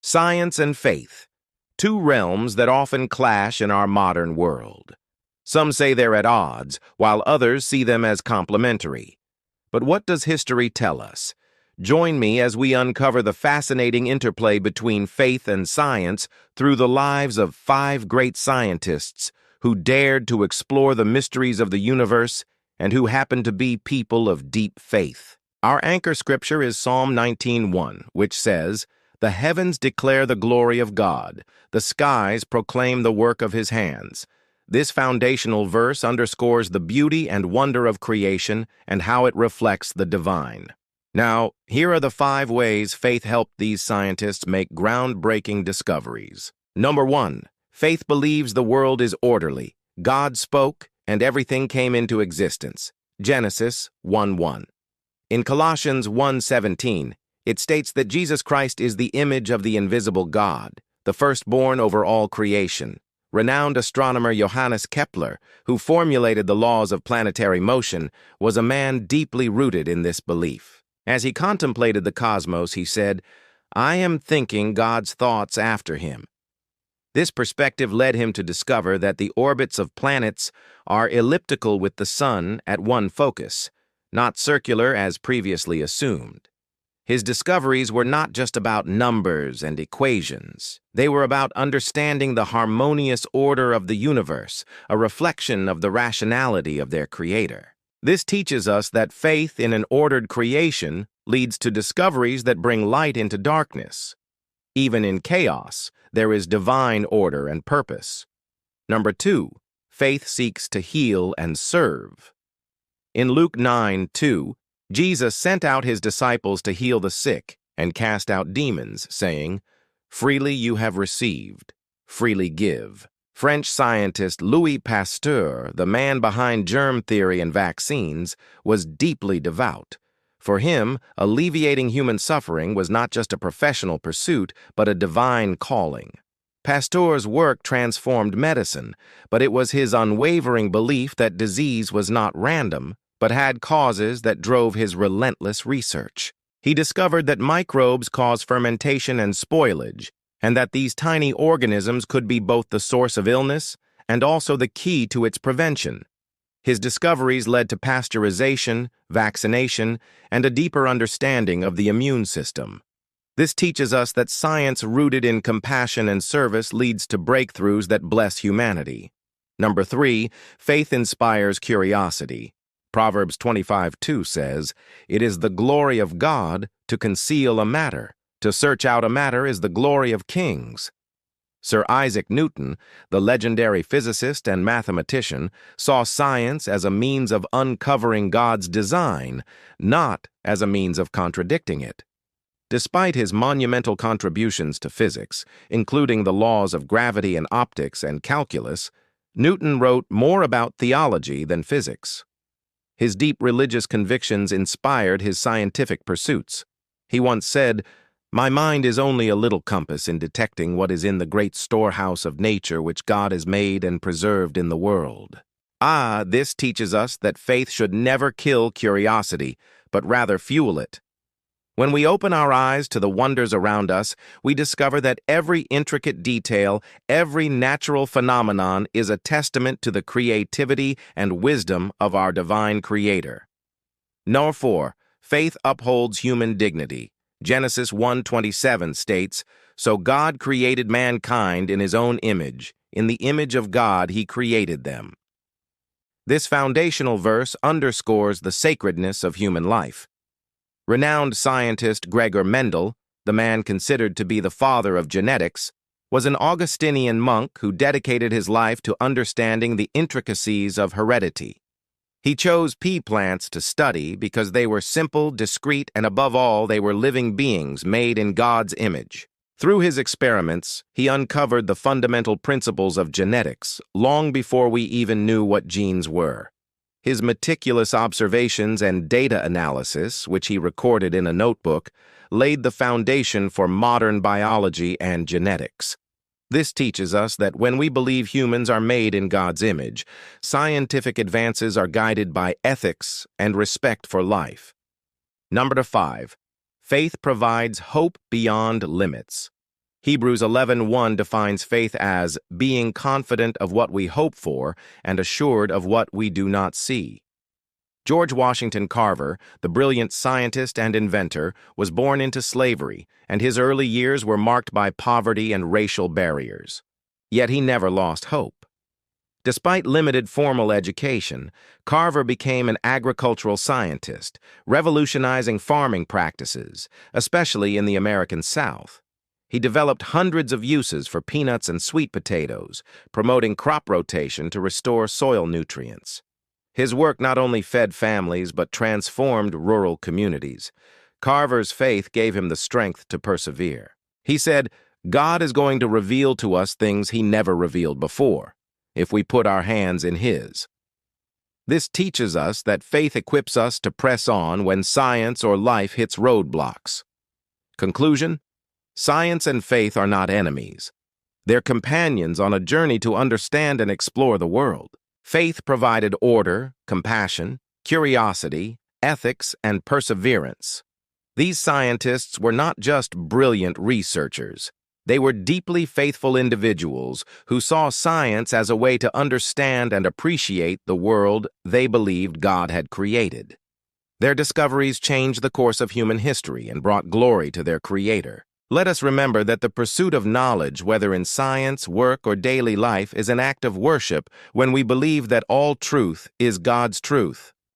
Science and faith, two realms that often clash in our modern world. Some say they're at odds, while others see them as complementary. But what does history tell us? Join me as we uncover the fascinating interplay between faith and science through the lives of 5 great scientists who dared to explore the mysteries of the universe and who happened to be people of deep faith. Our anchor scripture is Psalm 19:1, which says, "The heavens declare the glory of God. The skies proclaim the work of his hands." This foundational verse underscores the beauty and wonder of creation and how it reflects the divine. Now, here are the 5 ways faith helped these scientists make groundbreaking discoveries. Number 1, faith believes the world is orderly. God spoke, and everything came into existence. Genesis 1:1. In Colossians 1:17, it states that Jesus Christ is the image of the invisible God, the firstborn over all creation. Renowned astronomer Johannes Kepler, who formulated the laws of planetary motion, was a man deeply rooted in this belief. As he contemplated the cosmos, he said, "I am thinking God's thoughts after him." This perspective led him to discover that the orbits of planets are elliptical with the sun at one focus, not circular as previously assumed. His discoveries were not just about numbers and equations. They were about understanding the harmonious order of the universe, a reflection of the rationality of their creator. This teaches us that faith in an ordered creation leads to discoveries that bring light into darkness. Even in chaos, there is divine order and purpose. Number 2, faith seeks to heal and serve. In Luke 9:2, Jesus sent out his disciples to heal the sick and cast out demons, saying, "Freely you have received, freely give." French scientist Louis Pasteur, the man behind germ theory and vaccines, was deeply devout. For him, alleviating human suffering was not just a professional pursuit, but a divine calling. Pasteur's work transformed medicine, but it was his unwavering belief that disease was not random, but had causes that drove his relentless research. He discovered that microbes cause fermentation and spoilage, and that these tiny organisms could be both the source of illness and also the key to its prevention. His discoveries led to pasteurization, vaccination, and a deeper understanding of the immune system. This teaches us that science rooted in compassion and service leads to breakthroughs that bless humanity. Number 3, faith inspires curiosity. Proverbs 25:2 says, "It is the glory of God to conceal a matter. To search out a matter is the glory of kings." Sir Isaac Newton, the legendary physicist and mathematician, saw science as a means of uncovering God's design, not as a means of contradicting it. Despite his monumental contributions to physics, including the laws of gravity and optics and calculus, Newton wrote more about theology than physics. His deep religious convictions inspired his scientific pursuits. He once said, "My mind is only a little compass in detecting what is in the great storehouse of nature which God has made and preserved in the world." This teaches us that faith should never kill curiosity, but rather fuel it. When we open our eyes to the wonders around us, we discover that every intricate detail, every natural phenomenon is a testament to the creativity and wisdom of our divine Creator. Number 4, faith upholds human dignity. Genesis 1:27 states, "So God created mankind in his own image. In the image of God he created them." This foundational verse underscores the sacredness of human life. Renowned scientist Gregor Mendel, the man considered to be the father of genetics, was an Augustinian monk who dedicated his life to understanding the intricacies of heredity. He chose pea plants to study because they were simple, discreet, and above all, they were living beings made in God's image. Through his experiments, he uncovered the fundamental principles of genetics long before we even knew what genes were. His meticulous observations and data analysis, which he recorded in a notebook, laid the foundation for modern biology and genetics. This teaches us that when we believe humans are made in God's image, scientific advances are guided by ethics and respect for life. Number 5, faith provides hope beyond limits. Hebrews 11:1 defines faith as being confident of what we hope for and assured of what we do not see. George Washington Carver, the brilliant scientist and inventor, was born into slavery, and his early years were marked by poverty and racial barriers. Yet he never lost hope. Despite limited formal education, Carver became an agricultural scientist, revolutionizing farming practices, especially in the American South. He developed hundreds of uses for peanuts and sweet potatoes, promoting crop rotation to restore soil nutrients. His work not only fed families but transformed rural communities. Carver's faith gave him the strength to persevere. He said, "God is going to reveal to us things he never revealed before, if we put our hands in his." This teaches us that faith equips us to press on when science or life hits roadblocks. Conclusion: science and faith are not enemies. They're companions on a journey to understand and explore the world. Faith provided order, compassion, curiosity, ethics, and perseverance. These scientists were not just brilliant researchers. They were deeply faithful individuals who saw science as a way to understand and appreciate the world they believed God had created. Their discoveries changed the course of human history and brought glory to their Creator. Let us remember that the pursuit of knowledge, whether in science, work, or daily life, is an act of worship when we believe that all truth is God's truth.